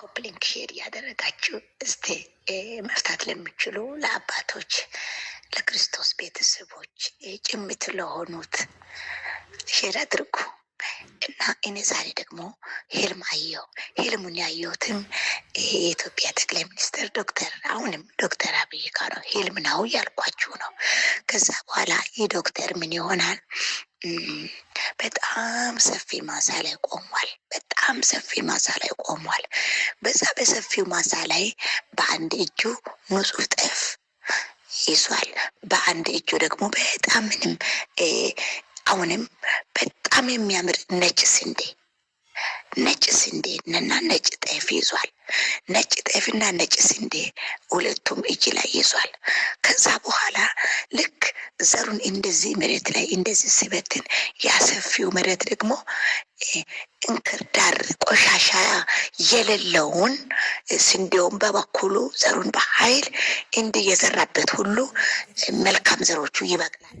ኮፕሊንግ ሼር ያደረጋችሁ እስቲ መፍታት ለሚችሉ ለአባቶች፣ ለክርስቶስ ቤተሰቦች ጭምት ለሆኑት ሼር አድርጉ እና እኔ ዛሬ ደግሞ ህልም አየሁ። ህልሙን ያየሁትም የኢትዮጵያ ጠቅላይ ሚኒስትር አሁንም ዶክተር አብይ ጋር ነው። ህልም ነው ያልኳችሁ ነው። ከዛ በኋላ ይህ ዶክተር ምን ይሆናል? በጣም ሰፊ ማሳ ላይ ቆሟል። በጣም ሰፊ ማሳ ላይ ቆሟል። በዛ በሰፊው ማሳ ላይ በአንድ እጁ ንጹህ ጤፍ ይዟል። በአንድ እጁ ደግሞ በጣም ምንም አሁንም በጣም የሚያምር ነጭ ስንዴ እና ነጭ ጤፍ ይዟል። ነጭ ጤፍና ነጭ ስንዴ ሁለቱም እጅ ላይ ይዟል። ከዛ በኋላ ልክ ዘሩን እንደዚህ መሬት ላይ እንደዚህ ሲበትን ያሰፊው መሬት ደግሞ እንክርዳር ቆሻሻ የሌለውን ስንዴውን በበኩሉ ዘሩን በኃይል እንዲህ የዘራበት ሁሉ መልካም ዘሮቹ ይበቅላል።